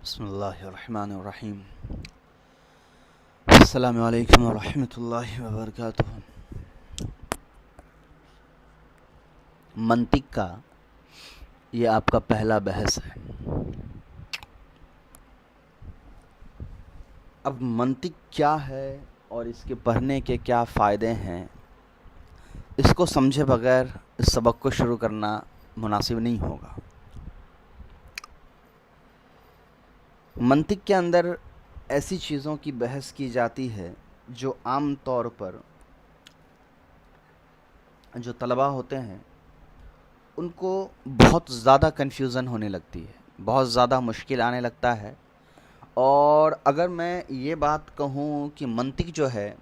بسم اللہ الرحمن الرحیم. السلام علیکم ورحمۃ اللہ وبرکاتہ. منطق کا یہ آپ کا پہلا بحث ہے. اب منطق کیا ہے اور اس کے پڑھنے کے کیا فائدے ہیں، اس کو سمجھے بغیر اس سبق کو شروع کرنا مناسب نہیں ہوگا. منطق کے اندر ایسی چیزوں کی بحث کی جاتی ہے جو عام طور پر جو طلباء ہوتے ہیں ان کو بہت زیادہ کنفیوژن ہونے لگتی ہے، بہت زیادہ مشکل آنے لگتا ہے. اور اگر میں یہ بات کہوں کہ منطق جو ہے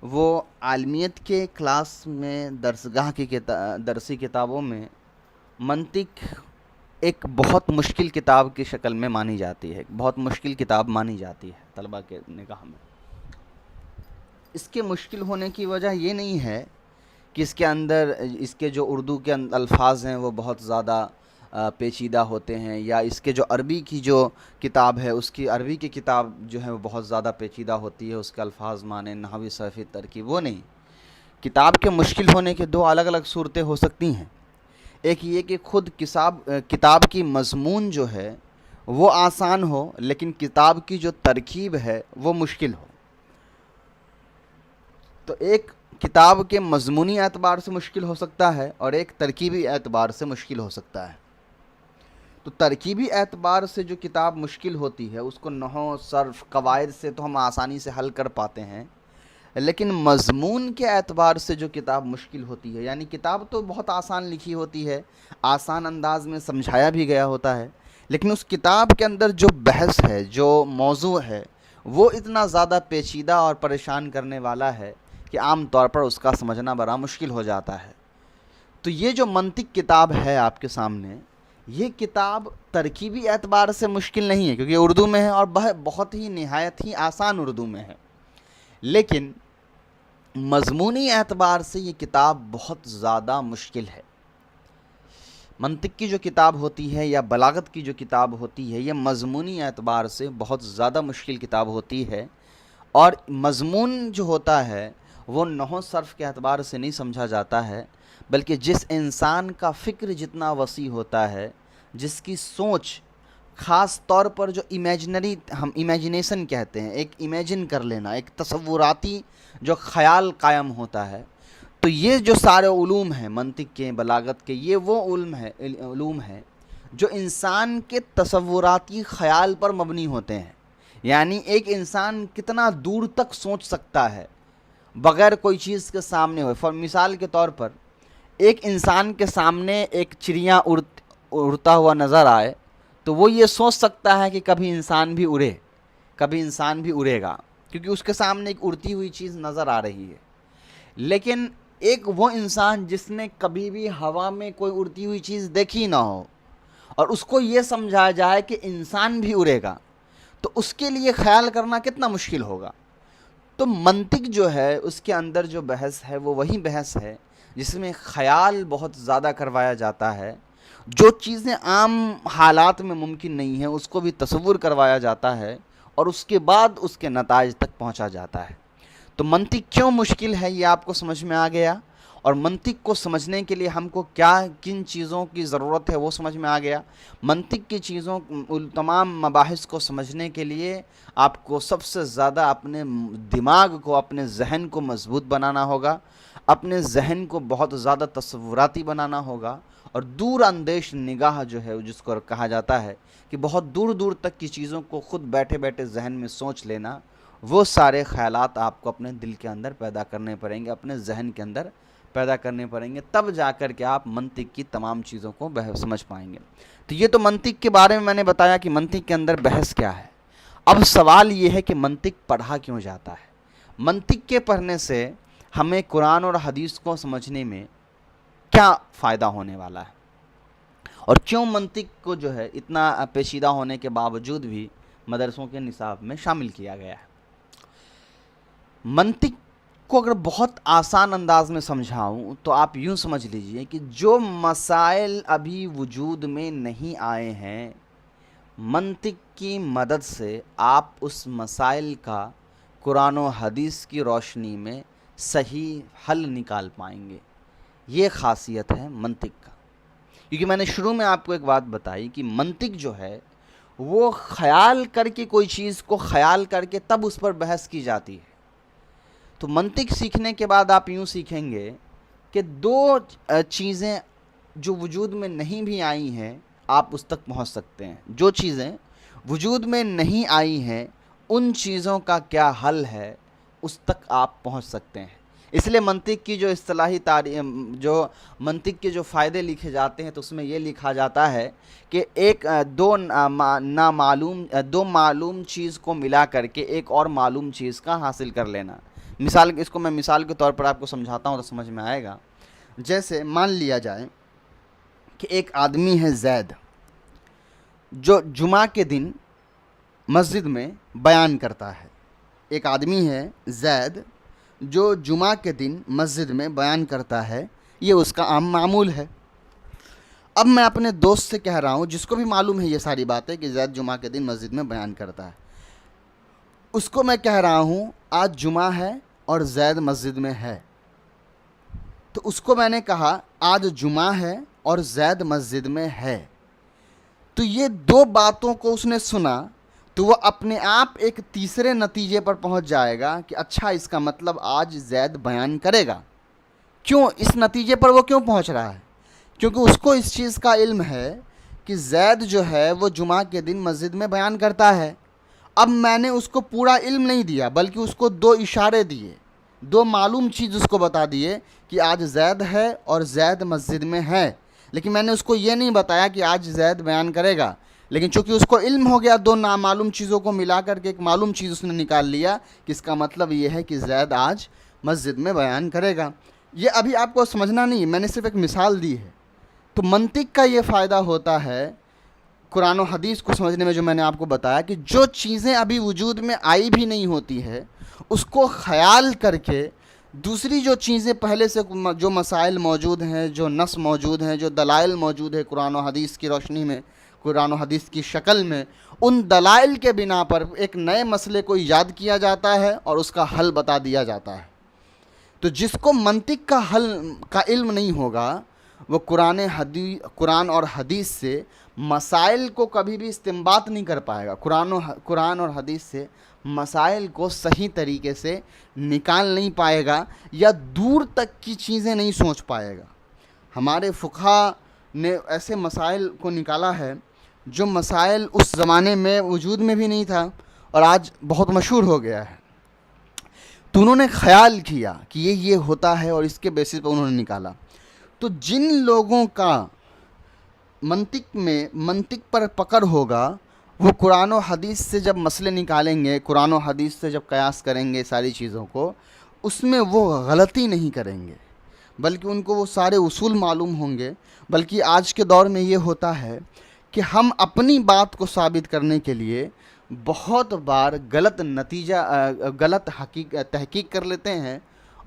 وہ عالمیت کے کلاس میں درسگاہ کی درسی کتابوں میں منطق ایک بہت مشکل کتاب کی شکل میں مانی جاتی ہے، بہت مشکل کتاب مانی جاتی ہے طلباء کے نگاہ میں. اس کے مشکل ہونے کی وجہ یہ نہیں ہے کہ اس کے اندر اس کے جو اردو کے الفاظ ہیں وہ بہت زیادہ پیچیدہ ہوتے ہیں، یا اس کے جو عربی کی جو کتاب ہے اس کی عربی کی کتاب جو ہے وہ بہت زیادہ پیچیدہ ہوتی ہے، اس کے الفاظ معنی نحوی صرفی ترکیب. وہ نہیں، کتاب کے مشکل ہونے کے دو الگ الگ صورتیں ہو سکتی ہیں. ایک یہ کہ خود کتاب کی مضمون جو ہے وہ آسان ہو لیکن کتاب کی جو ترکیب ہے وہ مشکل ہو. تو ایک کتاب کے مضمونی اعتبار سے مشکل ہو سکتا ہے اور ایک ترکیبی اعتبار سے مشکل ہو سکتا ہے. تو ترکیبی اعتبار سے جو کتاب مشکل ہوتی ہے اس کو نحو صرف قواعد سے تو ہم آسانی سے حل کر پاتے ہیں، لیکن مضمون کے اعتبار سے جو کتاب مشکل ہوتی ہے، یعنی کتاب تو بہت آسان لکھی ہوتی ہے، آسان انداز میں سمجھایا بھی گیا ہوتا ہے، لیکن اس کتاب کے اندر جو بحث ہے، جو موضوع ہے، وہ اتنا زیادہ پیچیدہ اور پریشان کرنے والا ہے کہ عام طور پر اس کا سمجھنا بڑا مشکل ہو جاتا ہے. تو یہ جو منطق کتاب ہے آپ کے سامنے، یہ کتاب ترکیبی اعتبار سے مشکل نہیں ہے کیونکہ اردو میں ہے اور بہت ہی نہایت ہی آسان اردو میں ہے، لیکن مضمونی اعتبار سے یہ کتاب بہت زیادہ مشکل ہے. منطق کی جو کتاب ہوتی ہے یا بلاغت کی جو کتاب ہوتی ہے یہ مضمونی اعتبار سے بہت زیادہ مشکل کتاب ہوتی ہے. اور مضمون جو ہوتا ہے وہ نحو صرف کے اعتبار سے نہیں سمجھا جاتا ہے، بلکہ جس انسان کا فکر جتنا وسیع ہوتا ہے، جس کی سوچ خاص طور پر جو ہم امیجنیشن کہتے ہیں، ایک امیجن کر لینا، ایک تصوراتی جو خیال قائم ہوتا ہے. تو یہ جو سارے علوم ہیں منطق کے، بلاغت کے، یہ وہ علوم ہیں جو انسان کے تصوراتی خیال پر مبنی ہوتے ہیں. یعنی ایک انسان کتنا دور تک سوچ سکتا ہے بغیر کوئی چیز کے سامنے ہوئے. مثال کے طور پر ایک انسان کے سامنے ایک چڑیا اڑتا ہوا نظر آئے تو وہ یہ سوچ سکتا ہے کہ کبھی انسان بھی اڑے گا کیونکہ اس کے سامنے ایک اڑتی ہوئی چیز نظر آ رہی ہے. لیکن ایک وہ انسان جس نے کبھی بھی ہوا میں کوئی اڑتی ہوئی چیز دیکھی نہ ہو اور اس کو یہ سمجھایا جائے کہ انسان بھی اڑے گا تو اس کے لیے خیال کرنا کتنا مشکل ہوگا. تو منطق جو ہے اس کے اندر جو بحث ہے وہ وہی بحث ہے جس میں خیال بہت زیادہ کروایا جاتا ہے. جو چیزیں عام حالات میں ممکن نہیں ہیں اس کو بھی تصور کروایا جاتا ہے اور اس کے بعد اس کے نتائج تک پہنچا جاتا ہے. تو منطق کیوں مشکل ہے یہ آپ کو سمجھ میں آ گیا، اور منطق کو سمجھنے کے لیے ہم کو کن چیزوں کی ضرورت ہے وہ سمجھ میں آ گیا. منطق کی تمام مباحث کو سمجھنے کے لیے آپ کو سب سے زیادہ اپنے دماغ کو، اپنے ذہن کو مضبوط بنانا ہوگا، اپنے ذہن کو بہت زیادہ تصوراتی بنانا ہوگا، اور دور اندیش نگاہ جو ہے جس کو کہا جاتا ہے کہ بہت دور دور تک کی چیزوں کو خود بیٹھے بیٹھے ذہن میں سوچ لینا، وہ سارے خیالات آپ کو اپنے دل کے اندر پیدا کرنے پڑیں گے، اپنے ذہن کے اندر پیدا کرنے پڑیں گے، تب جا کر کے آپ منطق کی تمام چیزوں کو سمجھ پائیں گے. تو یہ تو منطق کے بارے میں نے بتایا کہ منطق کے اندر بحث کیا ہے. اب سوال یہ ہے کہ منطق پڑھا کیوں جاتا ہے؟ منطق کے پڑھنے سے ہمیں قرآن اور حدیث کو سمجھنے میں کیا فائدہ ہونے والا ہے، اور کیوں منطق کو جو ہے اتنا پیچیدہ ہونے کے باوجود بھی مدرسوں کے نصاب میں شامل کیا گیا ہے. منطق کو اگر بہت آسان انداز میں سمجھاؤں تو آپ یوں سمجھ لیجئے کہ جو مسائل ابھی وجود میں نہیں آئے ہیں، منطق کی مدد سے آپ اس مسائل کا قرآن و حدیث کی روشنی میں صحیح حل نکال پائیں گے. یہ خاصیت ہے منطق کا. کیونکہ میں نے شروع میں آپ کو ایک بات بتائی کہ منطق جو ہے وہ خیال کر کے کوئی چیز کو خیال کر کے تب اس پر بحث کی جاتی ہے. تو منطق سیکھنے کے بعد آپ یوں سیکھیں گے کہ دو چیزیں جو وجود میں نہیں بھی آئی ہیں آپ اس تک پہنچ سکتے ہیں. جو چیزیں وجود میں نہیں آئی ہیں ان چیزوں کا کیا حل ہے اس تک آپ پہنچ سکتے ہیں. اس لیے منطق کی جو اصطلاحی جو منطق کے جو فائدے لکھے جاتے ہیں تو اس میں یہ لکھا جاتا ہے کہ دو معلوم چیز کو ملا کر کے ایک اور معلوم چیز کا حاصل کر لینا. اس کو میں مثال کے طور پر آپ کو سمجھاتا ہوں تو سمجھ میں آئے گا. جیسے مان لیا جائے کہ ایک آدمی ہے زید جو جمعہ کے دن مسجد میں بیان کرتا ہے. ایک آدمی ہے زید جو جمعہ کے دن مسجد میں بیان کرتا ہے. یہ اس کا عام معمول ہے. اب میں اپنے دوست سے کہہ رہا ہوں جس کو بھی معلوم ہے یہ ساری باتیں کہ زید جمعہ کے دن مسجد میں بیان کرتا ہے. اس کو میں کہہ رہا ہوں آج جمعہ ہے اور زید مسجد میں ہے. تو اس کو میں نے کہا آج جمعہ ہے اور زید مسجد میں ہے. تو یہ دو باتوں کو اس نے سنا تو وہ اپنے آپ ایک تیسرے نتیجے پر پہنچ جائے گا کہ اچھا اس کا مطلب آج زید بیان کرے گا. کیوں اس نتیجے پر وہ کیوں پہنچ رہا ہے؟ کیونکہ اس کو اس چیز کا علم ہے کہ زید جو ہے وہ جمعہ کے دن مسجد میں بیان کرتا ہے. اب میں نے اس کو پورا علم نہیں دیا بلکہ اس کو دو اشارے دیے, دو معلوم چیز اس کو بتا دیے کہ آج زید ہے اور زید مسجد میں ہے. لیکن میں نے اس کو یہ نہیں بتایا کہ آج زید بیان کرے گا. لیکن چونکہ اس کو علم ہو گیا دو نامعلوم چیزوں کو ملا کر کے ایک معلوم چیز اس نے نکال لیا کہ اس کا مطلب یہ ہے کہ زید آج مسجد میں بیان کرے گا. یہ ابھی آپ کو سمجھنا نہیں, میں نے صرف ایک مثال دی ہے. تو منطق کا یہ فائدہ ہوتا ہے قرآن و حدیث کو سمجھنے میں جو میں نے آپ کو بتایا کہ جو چیزیں ابھی وجود میں آئی بھی نہیں ہوتی ہے اس کو خیال کر کے دوسری جو چیزیں پہلے سے جو مسائل موجود ہیں, جو نص موجود ہیں, جو دلائل موجود ہے قرآن و حدیث کی روشنی میں, قرآن و حدیث کی شکل میں, ان دلائل کے بنا پر ایک نئے مسئلے کو ایجاد کیا جاتا ہے اور اس کا حل بتا دیا جاتا ہے. تو جس کو منطق کا حل کا علم نہیں ہوگا وہ قرآن اور حدیث سے مسائل کو کبھی بھی استنباط نہیں کر پائے گا. قرآن اور حدیث سے مسائل کو صحیح طریقے سے نکال نہیں پائے گا یا دور تک کی چیزیں نہیں سوچ پائے گا. ہمارے فقہا نے ایسے مسائل کو نکالا ہے جو مسائل اس زمانے میں وجود میں بھی نہیں تھا اور آج بہت مشہور ہو گیا ہے. تو انہوں نے خیال کیا کہ یہ ہوتا ہے اور اس کے بیسس پر انہوں نے نکالا. تو جن لوگوں کا منطق پر پکڑ ہوگا وہ قرآن و حدیث سے جب مسئلے نکالیں گے, قرآن و حدیث سے جب قیاس کریں گے ساری چیزوں کو, اس میں وہ غلطی نہیں کریں گے بلکہ ان کو وہ سارے اصول معلوم ہوں گے. بلکہ آج کے دور میں یہ ہوتا ہے کہ ہم اپنی بات کو ثابت کرنے کے لیے بہت بار غلط تحقیق کر لیتے ہیں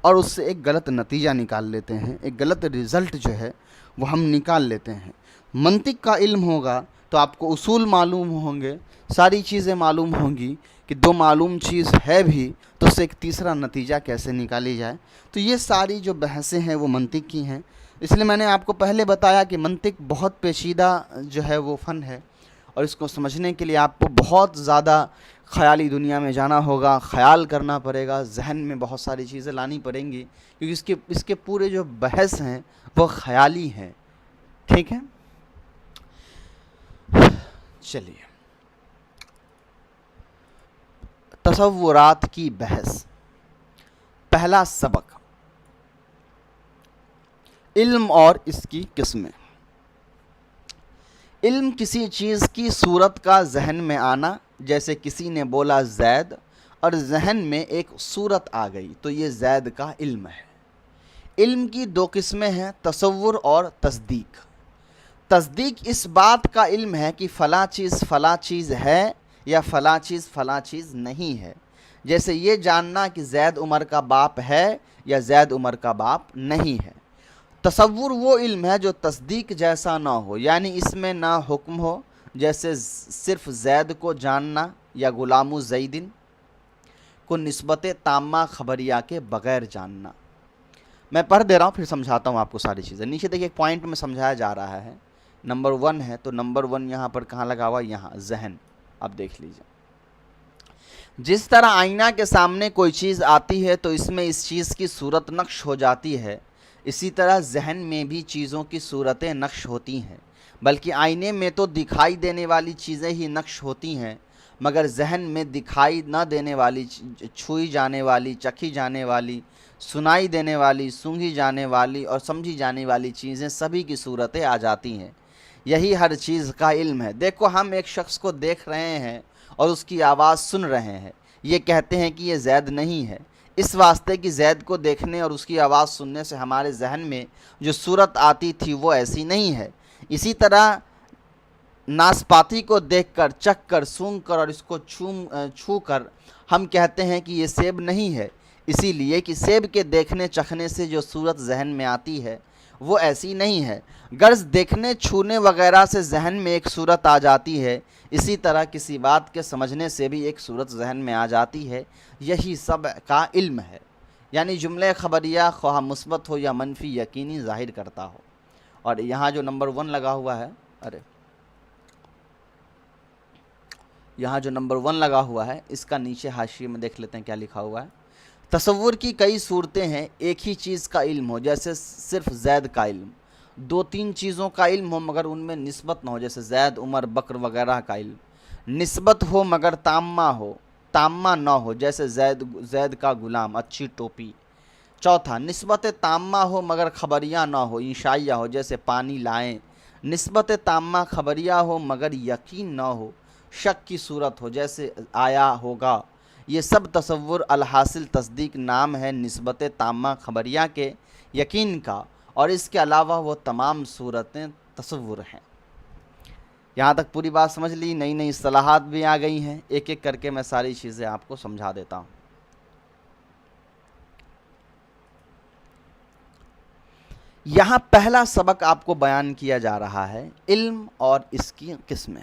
اور اس سے ایک غلط نتیجہ نکال لیتے ہیں, ایک غلط رزلٹ جو ہے وہ ہم نکال لیتے ہیں. منطق کا علم ہوگا تو آپ کو اصول معلوم ہوں گے, ساری چیزیں معلوم ہوں گی کہ دو معلوم چیز ہے بھی تو اس سے ایک تیسرا نتیجہ کیسے نکالی جائے. تو یہ ساری جو بحثیں ہیں وہ منطق کی ہیں. اس لیے میں نے آپ کو پہلے بتایا کہ منطق بہت پیچیدہ جو ہے وہ فن ہے اور اس کو سمجھنے کے لیے آپ کو بہت زیادہ خیالی دنیا میں جانا ہوگا, خیال کرنا پڑے گا, ذہن میں بہت ساری چیزیں لانی پڑیں گی کیونکہ اس کے پورے جو بحث ہیں وہ خیالی ہیں. ٹھیک ہے, چلیے تصورات کی بحث. پہلا سبق, علم اور اس کی قسمیں. علم کسی چیز کی صورت کا ذہن میں آنا, جیسے کسی نے بولا زید اور ذہن میں ایک صورت آ گئی تو یہ زید کا علم ہے. علم کی دو قسمیں ہیں, تصور اور تصدیق. تصدیق اس بات کا علم ہے کہ فلاں چیز ہے یا فلاں چیز نہیں ہے. جیسے یہ جاننا کہ زید عمر کا باپ ہے یا زید عمر کا باپ نہیں ہے. تصور وہ علم ہے جو تصدیق جیسا نہ ہو, یعنی اس میں نہ حکم ہو جیسے صرف زید کو جاننا یا غلام زیدن کو نسبت تامہ خبریہ کے بغیر جاننا۔ میں پڑھ دے رہا ہوں پھر سمجھاتا ہوں آپ کو ساری چیزیں۔ نیچے دیکھیے ایک پوائنٹ میں سمجھایا جا رہا ہے، نمبر 1 ہے تو نمبر 1 یہاں پر کہاں لگا ہوا؟ یہاں ذہن۔ اب دیکھ لیجئے، جس طرح آئینہ کے سامنے کوئی چیز آتی ہے تو اس میں اس چیز کی صورت نقش ہو جاتی ہے، اسی طرح ذہن میں بھی چیزوں کی صورتیں نقش ہوتی ہیں، بلکہ آئینے میں تو دکھائی دینے والی چیزیں ہی نقش ہوتی ہیں، مگر ذہن میں دکھائی نہ دینے والی، چھوئی جانے والی، چکھی جانے والی، سنائی دینے والی، سونگھی جانے والی اور سمجھی جانے والی چیزیں سبھی کی صورتیں آ جاتی ہیں۔ یہی ہر چیز کا علم ہے۔ دیکھو ہم ایک شخص کو دیکھ رہے ہیں اور اس کی آواز سن رہے ہیں، یہ کہتے ہیں کہ یہ زید نہیں ہے، اس واسطے کہ زید کو دیکھنے اور اس کی آواز سننے سے ہمارے ذہن میں جو صورت آتی تھی وہ ایسی نہیں ہے۔ اسی طرح ناسپاتی کو دیکھ کر، چکھ کر، سونگھ کر اور اس کو چھو کر ہم کہتے ہیں کہ یہ سیب نہیں ہے، اسی لیے کہ سیب کے دیکھنے چکھنے سے جو صورت ذہن میں آتی ہے وہ ایسی نہیں ہے۔ غرض دیکھنے، چھونے وغیرہ سے ذہن میں ایک صورت آ جاتی ہے، اسی طرح کسی بات کے سمجھنے سے بھی ایک صورت ذہن میں آ جاتی ہے، یہی سب کا علم ہے۔ یعنی جملے خبریہ خواہ مثبت ہو یا منفی یقینی ظاہر کرتا ہو۔ اور یہاں جو نمبر 1 لگا ہوا ہے، یہاں جو نمبر 1 لگا ہوا ہے اس کا نیچے حاشیے میں دیکھ لیتے ہیں کیا لکھا ہوا ہے۔ تصور کی کئی صورتیں ہیں، ایک ہی چیز کا علم ہو، جیسے صرف زید کا علم، 2-3 چیزوں کا علم ہو مگر ان میں نسبت نہ ہو، جیسے زید، عمر، بکر وغیرہ کا علم، نسبت ہو مگر تامہ نہ ہو، جیسے زید کا غلام، اچھی ٹوپی۔ چوتھا، نسبت تامہ ہو مگر خبریہ نہ ہو، انشائیہ ہو، جیسے پانی لائیں۔ نسبت تامہ خبریہ ہو مگر یقین نہ ہو، شک کی صورت ہو، جیسے آیا ہوگا۔ یہ سب تصور الحاصل تصدیق نام ہے نسبت تامہ خبریہ کے یقین کا، اور اس کے علاوہ وہ تمام صورتیں تصور ہیں۔ یہاں تک پوری بات سمجھ لی؟ نئی نئی اصطلاحات بھی آ گئی ہیں، ایک ایک کر کے میں ساری چیزیں آپ کو سمجھا دیتا ہوں۔ یہاں پہلا سبق آپ کو بیان کیا جا رہا ہے، علم اور اس کی قسمیں۔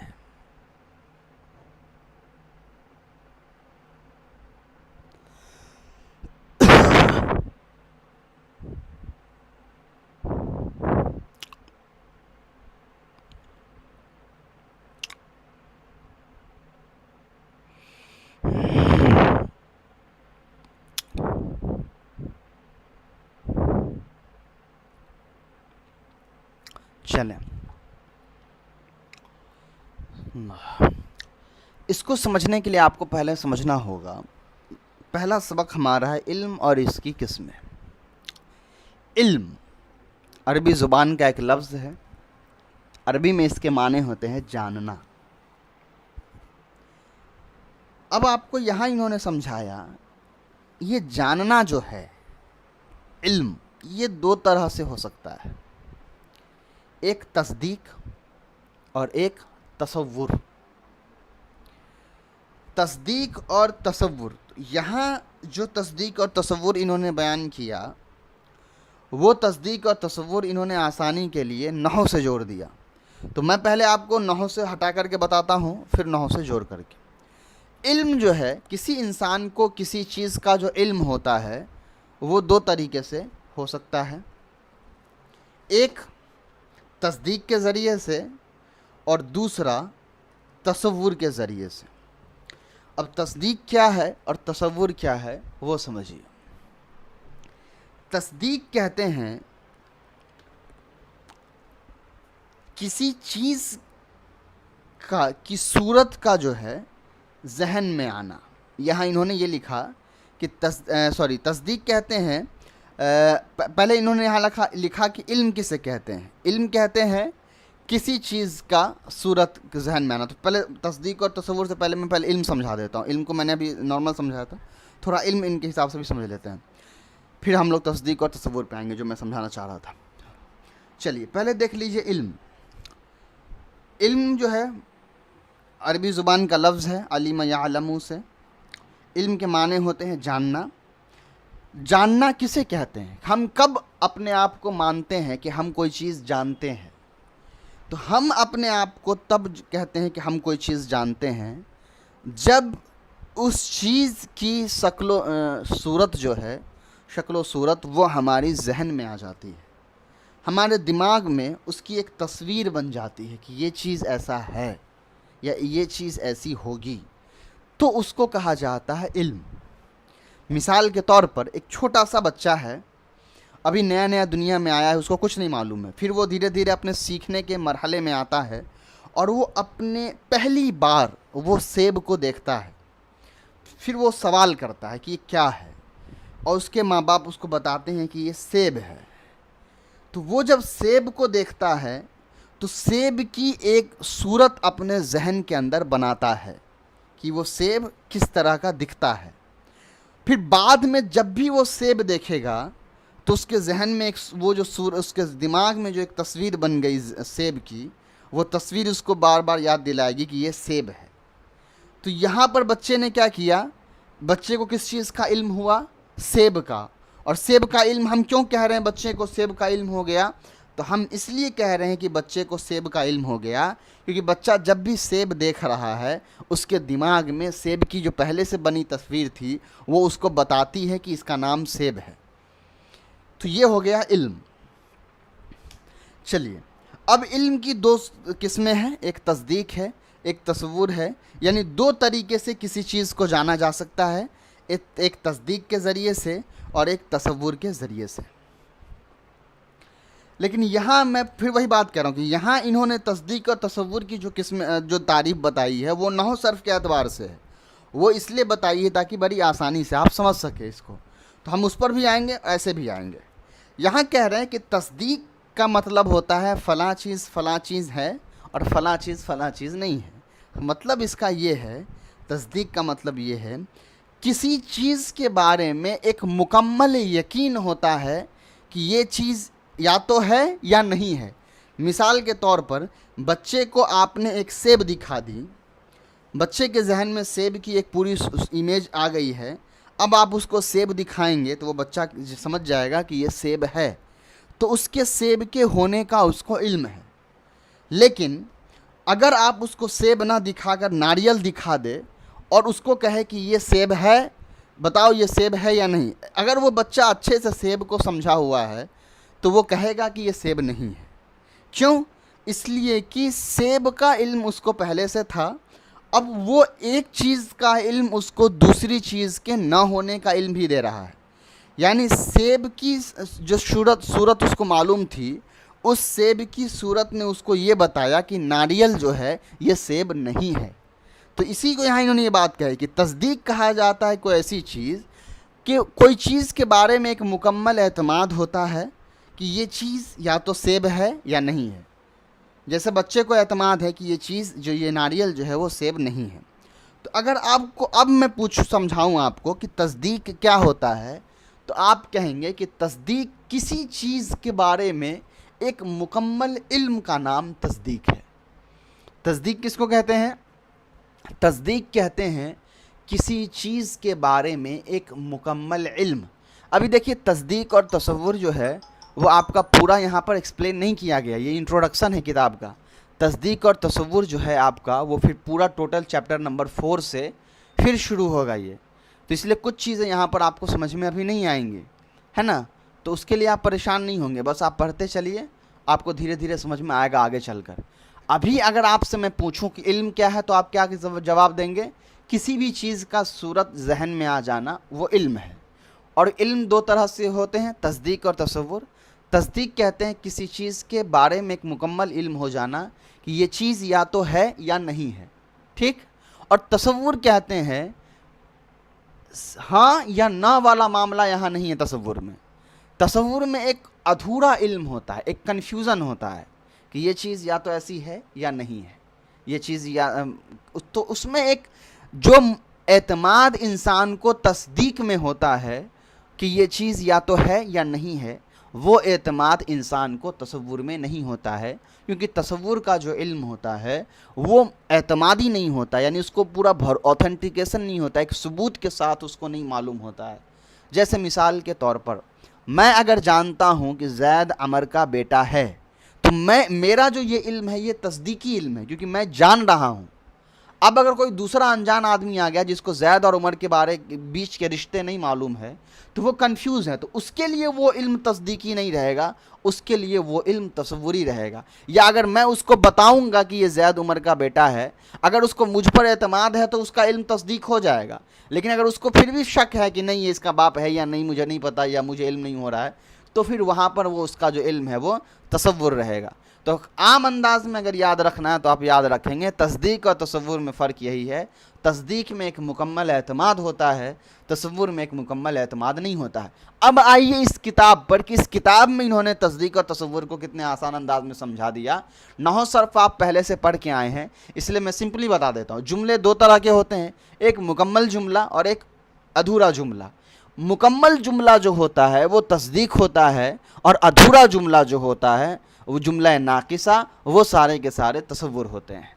چلیں، اس کو سمجھنے کے لیے آپ کو پہلے سمجھنا ہوگا، پہلا سبق ہمارا ہے علم اور اس کی قسمیں۔ علم عربی زبان کا ایک لفظ ہے، عربی میں اس کے معنی ہوتے ہیں جاننا۔ اب آپ کو یہاں انہوں نے سمجھایا یہ جاننا جو ہے علم، یہ 2 طرح سے ہو سکتا ہے، ایک تصدیق اور ایک تصور۔ تصدیق اور تصور، یہاں جو تصدیق اور تصور انہوں نے بیان کیا وہ تصدیق اور تصور انہوں نے آسانی کے لیے نحو سے جوڑ دیا، تو میں پہلے آپ کو نحو سے ہٹا کر کے بتاتا ہوں پھر نحو سے جوڑ کر کے۔ علم جو ہے، کسی انسان کو کسی چیز کا جو علم ہوتا ہے وہ 2 طریقے سے ہو سکتا ہے، ایک تصدیق کے ذریعے سے اور دوسرا تصور کے ذریعے سے۔ اب تصدیق کیا ہے اور تصور کیا ہے وہ سمجھیے۔ تصدیق کہتے ہیں کسی چیز کی صورت کا جو ہے ذہن میں آنا۔ یہاں انہوں نے یہ لکھا کہ تصدیق کہتے ہیں، پہلے انہوں نے یہاں لکھا کہ علم کسے کہتے ہیں؟ علم کہتے ہیں کسی چیز کا صورت ذہن میں آنا۔ تو پہلے تصدیق اور تصور سے پہلے میں علم سمجھا دیتا ہوں۔ علم کو میں نے ابھی نارمل سمجھایا تھا، تھوڑا علم ان کے حساب سے بھی سمجھ لیتے ہیں، پھر ہم لوگ تصدیق اور تصور پہ آئیں گے جو میں سمجھانا چاہ رہا تھا۔ چلیے پہلے دیکھ لیجئے علم۔ علم جو ہے عربی زبان کا لفظ ہے، علم یعلم سے۔ علم کے معنی ہوتے ہیں جاننا۔ جاننا کسے کہتے ہیں؟ ہم کب اپنے آپ کو مانتے ہیں کہ ہم کوئی چیز جانتے ہیں؟ تو ہم اپنے آپ کو تب کہتے ہیں کہ ہم کوئی چیز جانتے ہیں جب اس چیز کی شکل و صورت وہ ہماری ذہن میں آ جاتی ہے، ہمارے دماغ میں اس کی ایک تصویر بن جاتی ہے کہ یہ چیز ایسا ہے یا یہ چیز ایسی ہوگی، تو اس کو کہا جاتا ہے علم۔ مثال کے طور پر ایک چھوٹا سا بچہ ہے، ابھی نیا نیا دنیا میں آیا ہے، اس کو کچھ نہیں معلوم ہے، پھر وہ دھیرے دھیرے اپنے سیکھنے کے مرحلے میں آتا ہے اور وہ اپنے پہلی بار وہ سیب کو دیکھتا ہے، پھر وہ سوال کرتا ہے کہ یہ کیا ہے، اور اس کے ماں باپ اس کو بتاتے ہیں کہ یہ سیب ہے۔ تو وہ جب سیب کو دیکھتا ہے تو سیب کی ایک صورت اپنے ذہن کے اندر بناتا ہے کہ وہ سیب کس طرح کا دکھتا ہے۔ پھر بعد میں جب بھی وہ سیب دیکھے گا تو اس کے ذہن میں اس کے دماغ میں جو ایک تصویر بن گئی سیب کی، وہ تصویر اس کو بار بار یاد دلائے گی کہ یہ سیب ہے۔ تو یہاں پر بچے نے کیا کیا؟ بچے کو کس چیز کا علم ہوا؟ سیب کا۔ اور سیب کا علم ہم کیوں کہہ رہے ہیں بچے کو سیب کا علم ہو گیا؟ تو ہم اس لیے کہہ رہے ہیں کہ بچے کو سیب کا علم ہو گیا کیونکہ بچہ جب بھی سیب دیکھ رہا ہے اس کے دماغ میں سیب کی جو پہلے سے بنی تصویر تھی وہ اس کو بتاتی ہے کہ اس کا نام سیب ہے۔ تو یہ ہو گیا علم۔ چلیے، اب علم کی دو قسمیں ہیں، ایک تصدیق ہے، ایک تصور ہے، یعنی دو طریقے سے کسی چیز کو جانا جا سکتا ہے، ایک تصدیق کے ذریعے سے اور ایک تصور کے ذریعے سے۔ لیکن یہاں میں پھر وہی بات کہہ رہا ہوں کہ یہاں انہوں نے تصدیق اور تصور کی جو تعریف بتائی ہے وہ نحو صرف کے اعتبار سے ہے، وہ اس لیے بتائی ہے تاکہ بڑی آسانی سے آپ سمجھ سکیں اس کو، تو ہم اس پر بھی آئیں گے، ایسے بھی آئیں گے۔ یہاں کہہ رہے ہیں کہ تصدیق کا مطلب ہوتا ہے فلاں چیز ہے اور فلاں چیز نہیں ہے۔ مطلب اس کا یہ ہے، تصدیق کا مطلب یہ ہے کسی چیز کے بارے میں ایک مکمل یقین ہوتا ہے کہ یہ چیز یا تو ہے یا نہیں ہے۔ مثال کے طور پر بچے کو آپ نے ایک سیب دکھا دی، بچے کے ذہن میں سیب کی ایک پوری امیج آ گئی ہے، اب آپ اس کو سیب دکھائیں گے تو وہ بچہ سمجھ جائے گا کہ یہ سیب ہے، تو اس کے سیب کے ہونے کا اس کو علم ہے۔ لیکن اگر آپ اس کو سیب نہ دکھا کر ناریل دکھا دے اور اس کو کہے کہ یہ سیب ہے، بتاؤ یہ سیب ہے یا نہیں، اگر وہ بچہ اچھے سے سیب کو سمجھا ہوا ہے تو وہ کہے گا کہ یہ سیب نہیں ہے۔ کیوں؟ اس لیے کہ سیب کا علم اس کو پہلے سے تھا، اب وہ ایک چیز کا علم اس کو دوسری چیز کے نہ ہونے کا علم بھی دے رہا ہے۔ یعنی سیب کی جو صورت اس کو معلوم تھی، اس سیب کی صورت نے اس کو یہ بتایا کہ ناریل جو ہے یہ سیب نہیں ہے۔ تو اسی کو یہاں انہوں نے یہ بات کہی کہ تصدیق کہا جاتا ہے کوئی ایسی چیز کہ کوئی چیز کے بارے میں ایک مکمل اعتماد ہوتا ہے کہ یہ چیز یا تو سیب ہے یا نہیں ہے۔ جیسے بچے کو اعتماد ہے کہ یہ چیز جو یہ ناریل جو ہے وہ سیب نہیں ہے۔ تو اگر آپ کو اب میں سمجھاؤں آپ کو کہ تصدیق کیا ہوتا ہے، تو آپ کہیں گے کہ تصدیق کسی چیز کے بارے میں ایک مکمل علم کا نام تصدیق ہے۔ تصدیق کس کو کہتے ہیں؟ تصدیق کہتے ہیں کسی چیز کے بارے میں ایک مکمل علم۔ ابھی دیکھیے تصدیق اور تصور جو ہے وہ آپ کا پورا یہاں پر ایکسپلین نہیں کیا گیا، یہ انٹروڈکشن ہے کتاب کا۔ تصدیق اور تصور جو ہے آپ کا وہ پھر پورا ٹوٹل چیپٹر نمبر 4 سے پھر شروع ہوگا یہ، تو اس لیے کچھ چیزیں یہاں پر آپ کو سمجھ میں ابھی نہیں آئیں گی، ہے نا؟ تو اس کے لیے آپ پریشان نہیں ہوں گے، بس آپ پڑھتے چلیے، آپ کو دھیرے دھیرے سمجھ میں آئے گا آگے چل کر۔ ابھی اگر آپ سے میں پوچھوں کہ علم کیا ہے تو آپ کیا جواب دیں گے؟ کسی بھی چیز کا صورت ذہن میں آ جانا وہ علم ہے۔ اور علم دو طرح سے ہوتے ہیں، تصدیق اور تصور۔ تصدیق کہتے ہیں کسی چیز کے بارے میں ایک مکمل علم ہو جانا کہ یہ چیز یا تو ہے یا نہیں ہے، ٹھیک؟ اور تصور کہتے ہیں ہاں یا نہ والا معاملہ یہاں نہیں ہے۔ تصور میں ایک ادھورا علم ہوتا ہے، ایک کنفیوژن ہوتا ہے کہ یہ چیز یا تو ایسی ہے یا نہیں ہے، یہ چیز تو اس میں ایک جو اعتماد انسان کو تصدیق میں ہوتا ہے کہ یہ چیز یا تو ہے یا نہیں ہے، وہ اعتماد انسان کو تصور میں نہیں ہوتا ہے، کیونکہ تصور کا جو علم ہوتا ہے وہ اعتمادی نہیں ہوتا، یعنی اس کو پورا اوتھینٹیکیشن نہیں ہوتا، ایک ثبوت کے ساتھ اس کو نہیں معلوم ہوتا ہے۔ جیسے مثال کے طور پر میں اگر جانتا ہوں کہ زید عمر کا بیٹا ہے تو میرا جو یہ علم ہے یہ تصدیقی علم ہے، کیونکہ میں جان رہا ہوں۔ اب اگر کوئی دوسرا انجان آدمی آ گیا جس کو زید اور عمر کے بیچ کے رشتے نہیں معلوم ہے، تو وہ کنفیوز ہے، تو اس کے لیے وہ علم تصدیقی نہیں رہے گا، اس کے لیے وہ علم تصوری رہے گا۔ یا اگر میں اس کو بتاؤں گا کہ یہ زید عمر کا بیٹا ہے، اگر اس کو مجھ پر اعتماد ہے تو اس کا علم تصدیق ہو جائے گا، لیکن اگر اس کو پھر بھی شک ہے کہ نہیں یہ اس کا باپ ہے یا نہیں، مجھے نہیں پتا یا مجھے علم نہیں ہو رہا ہے، تو پھر وہاں پر وہ اس کا جو علم ہے وہ تصور رہے گا۔ تو عام انداز میں اگر یاد رکھنا ہے تو آپ یاد رکھیں گے تصدیق اور تصور میں فرق یہی ہے، تصدیق میں ایک مکمل اعتماد ہوتا ہے، تصور میں ایک مکمل اعتماد نہیں ہوتا ہے۔ اب آئیے اس کتاب پر کہ اس کتاب میں انہوں نے تصدیق اور تصور کو کتنے آسان انداز میں سمجھا دیا۔ نحو صرف آپ پہلے سے پڑھ کے آئے ہیں، اس لیے میں سمپلی بتا دیتا ہوں۔ جملے دو طرح کے ہوتے ہیں، ایک مکمل جملہ اور ایک ادھورا جملہ۔ مکمل جملہ جو ہوتا ہے وہ تصدیق ہوتا ہے، اور ادھورا جملہ جو ہوتا ہے وہ جملہ ناقصہ، وہ سارے کے سارے تصور ہوتے ہیں۔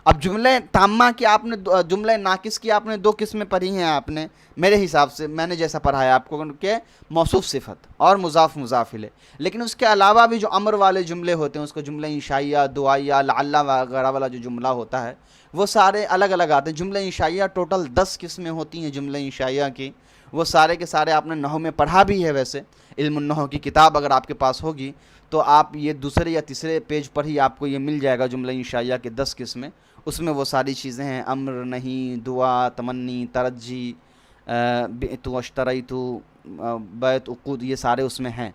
اب جملہ تامہ کی آپ نے جملہ ناقص کی آپ نے دو قسمیں پڑھی ہیں، آپ نے میرے حساب سے میں نے جیسا پڑھا ہے آپ کو کہ موصوف صفت اور مضاف مضاف الیہ، لیکن اس کے علاوہ بھی جو امر والے جملے ہوتے ہیں اس کو جملہ انشائیہ، دعائیہ، لعل وغیرہ والا جو جملہ ہوتا ہے وہ سارے الگ الگ آتے ہیں۔ جملہ انشائیہ ٹوٹل 10 قسمیں ہوتی ہیں جملہ انشائیہ کی، وہ سارے کے سارے آپ نے نحو میں پڑھا بھی ہے۔ ویسے علم النحو کی کتاب اگر آپ کے پاس ہوگی تو آپ یہ دوسرے یا تیسرے پیج پر ہی آپ کو یہ مل جائے گا، جملہ انشائیہ کے 10 قسمیں، اس میں وہ ساری چیزیں ہیں، امر، نہیں، دعا، تمنی، ترجی، بعت اشتریت، بیت، عقود، یہ سارے اس میں ہیں۔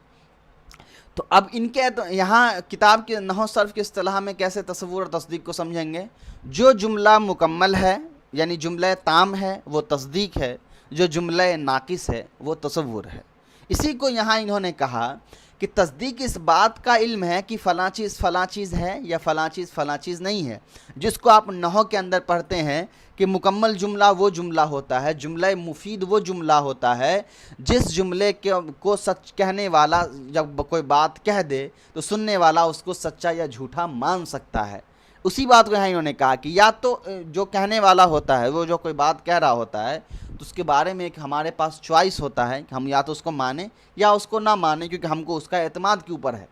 تو اب ان کے یہاں کتاب کے نحو صرف کی اصطلاح میں کیسے تصور اور تصدیق کو سمجھیں گے؟ جو جملہ مکمل ہے یعنی جملہ تام ہے وہ تصدیق ہے، جو جملہ ناقص ہے وہ تصور ہے۔ اسی کو یہاں انہوں نے کہا کہ تصدیق اس بات کا علم ہے کہ فلاں چیز ہے یا فلاں چیز نہیں ہے، جس کو آپ نحو کے اندر پڑھتے ہیں کہ مکمل جملہ وہ جملہ ہوتا ہے، جملہ مفید وہ جملہ ہوتا ہے جس جملے کو سچ کہنے والا جب کوئی بات کہہ دے تو سننے والا اس کو سچا یا جھوٹا مان سکتا ہے۔ اسی بات کو یہاں انہوں نے کہا کہ یا تو جو کہنے والا ہوتا ہے وہ جو کوئی بات کہہ رہا ہوتا ہے تو اس کے بارے میں ایک ہمارے پاس چوائس ہوتا ہے کہ ہم یا تو اس کو مانیں یا اس کو نہ مانیں، کیونکہ ہم کو اس کا اعتماد کے اوپر ہے۔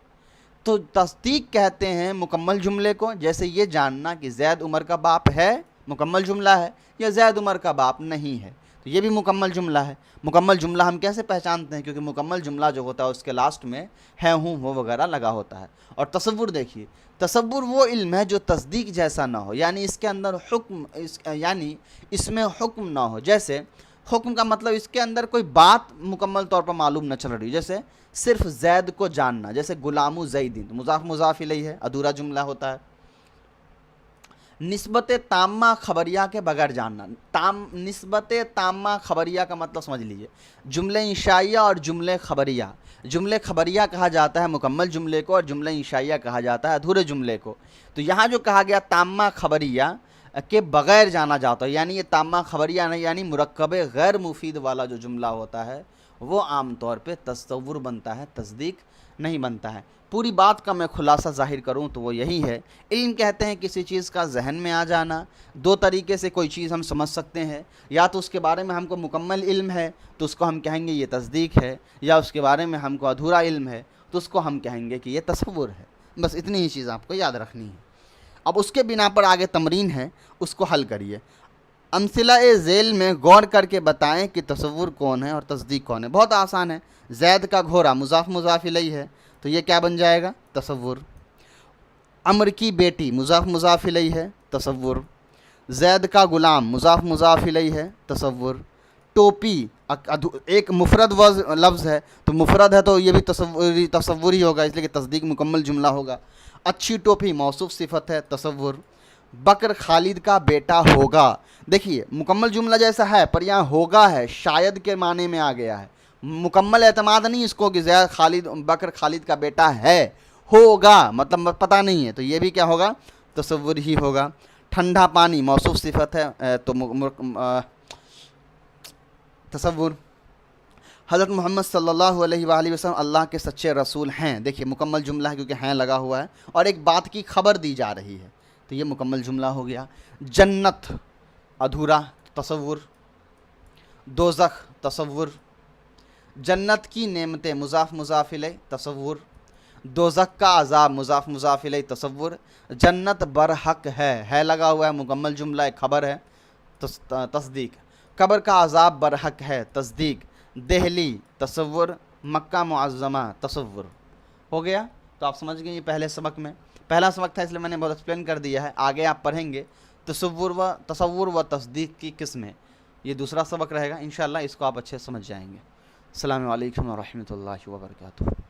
تو تصدیق کہتے ہیں مکمل جملے کو، جیسے یہ جاننا کہ زید عمر کا باپ ہے، مکمل جملہ ہے، یا زید عمر کا باپ نہیں ہے، تو یہ بھی مکمل جملہ ہے۔ مکمل جملہ ہم کیسے پہچانتے ہیں؟ کیونکہ مکمل جملہ جو ہوتا ہے اس کے لاسٹ میں ہے، ہوں، ہو وغیرہ لگا ہوتا ہے۔ اور تصور دیکھیے، تصور وہ علم ہے جو تصدیق جیسا نہ ہو، یعنی اس کے اندر حکم یعنی اس میں حکم نہ ہو۔ جیسے حکم کا مطلب اس کے اندر کوئی بات مکمل طور پر معلوم نہ چل رہی، جیسے صرف زید کو جاننا، جیسے غلام زیدین، مضاف مضاف الیہ ہے، ادھورا جملہ ہوتا ہے۔ نسبت تامہ خبریہ کے بغیر جاننا، نسبت تامہ خبریہ کا مطلب سمجھ لیجئے، جملہ انشائیہ اور جملہ خبریہ۔ جملہ خبریہ کہا جاتا ہے مکمل جملے کو، اور جملہ انشائیہ کہا جاتا ہے ادھورے جملے کو۔ تو یہاں جو کہا گیا تامہ خبریہ کے بغیر جانا جاتا ہے، یعنی یہ تامہ خبریہ نہیں، یعنی مرکب غیر مفید والا جو جملہ ہوتا ہے وہ عام طور پہ تصور بنتا ہے، تصدیق نہیں بنتا ہے۔ پوری بات کا میں خلاصہ ظاہر کروں تو وہ یہی ہے، علم کہتے ہیں کسی چیز کا ذہن میں آ جانا۔ دو طریقے سے کوئی چیز ہم سمجھ سکتے ہیں، یا تو اس کے بارے میں ہم کو مکمل علم ہے تو اس کو ہم کہیں گے یہ تصدیق ہے، یا اس کے بارے میں ہم کو ادھورا علم ہے تو اس کو ہم کہیں گے کہ یہ تصور ہے۔ بس اتنی ہی چیز آپ کو یاد رکھنی ہے۔ اب اس کے بنا پر آگے تمرین ہے، اس کو حل کریے۔ امثلہ ذیل میں غور کر کے بتائیں کہ تصور کون ہے اور تصدیق کون ہے۔ بہت آسان ہے، زید کا گھوڑا مضاف مضاف الیہ ہے تو یہ کیا بن جائے گا؟ تصور۔ عمر کی بیٹی مضاف مضاف الیہ ہے، تصور۔ زید کا غلام مضاف مضاف الیہ ہے، تصور۔ ٹوپی ایک مفرد لفظ ہے تو مفرد ہے تو یہ بھی تصور ہی ہوگا، اس لیے کہ تصدیق مکمل جملہ ہوگا۔ اچھی ٹوپی موصوف صفت ہے، تصور۔ بکر خالد کا بیٹا ہوگا، دیکھیے مکمل جملہ جیسا ہے پر یہاں ہوگا ہے، شاید کے معنی میں آ گیا ہے، مکمل اعتماد نہیں اس کو کہ بکر خالد کا بیٹا ہے، ہوگا مطلب پتہ نہیں ہے، تو یہ بھی کیا ہوگا؟ تصور ہی ہوگا۔ ٹھنڈا پانی موصوف صفت ہے تو تصور۔ حضرت محمد صلی اللہ علیہ وآلہ وسلم اللہ کے سچے رسول ہیں، دیکھیے مکمل جملہ ہے کیونکہ ہیں لگا ہوا ہے اور ایک بات کی خبر دی جا رہی ہے تو یہ مکمل جملہ ہو گیا۔ جنت ادھورا، تصور۔ دوزخ، تصور۔ جنت کی نعمتیں مضاف مضاف الیہ، تصور۔ دوزخ کا عذاب مضاف مضاف الیہ تصور، جنت برحق ہے لگا ہوا ہے مکمل جملہ ایک خبر ہے تصدیق، قبر کا عذاب برحق ہے تصدیق، دہلی تصور، مکہ معظمہ تصور. ہو گیا؟ تو آپ سمجھ گئے یہ پہلا سبق تھا اس لیے میں نے بہت ایکسپلین کر دیا ہے. آگے آپ پڑھیں گے تصور و تصدیق کی قسمیں، یہ دوسرا سبق رہے گا انشاءاللہ، اس کو آپ اچھے سمجھ جائیں گے. السلام علیکم ورحمۃ اللہ وبرکاتہ.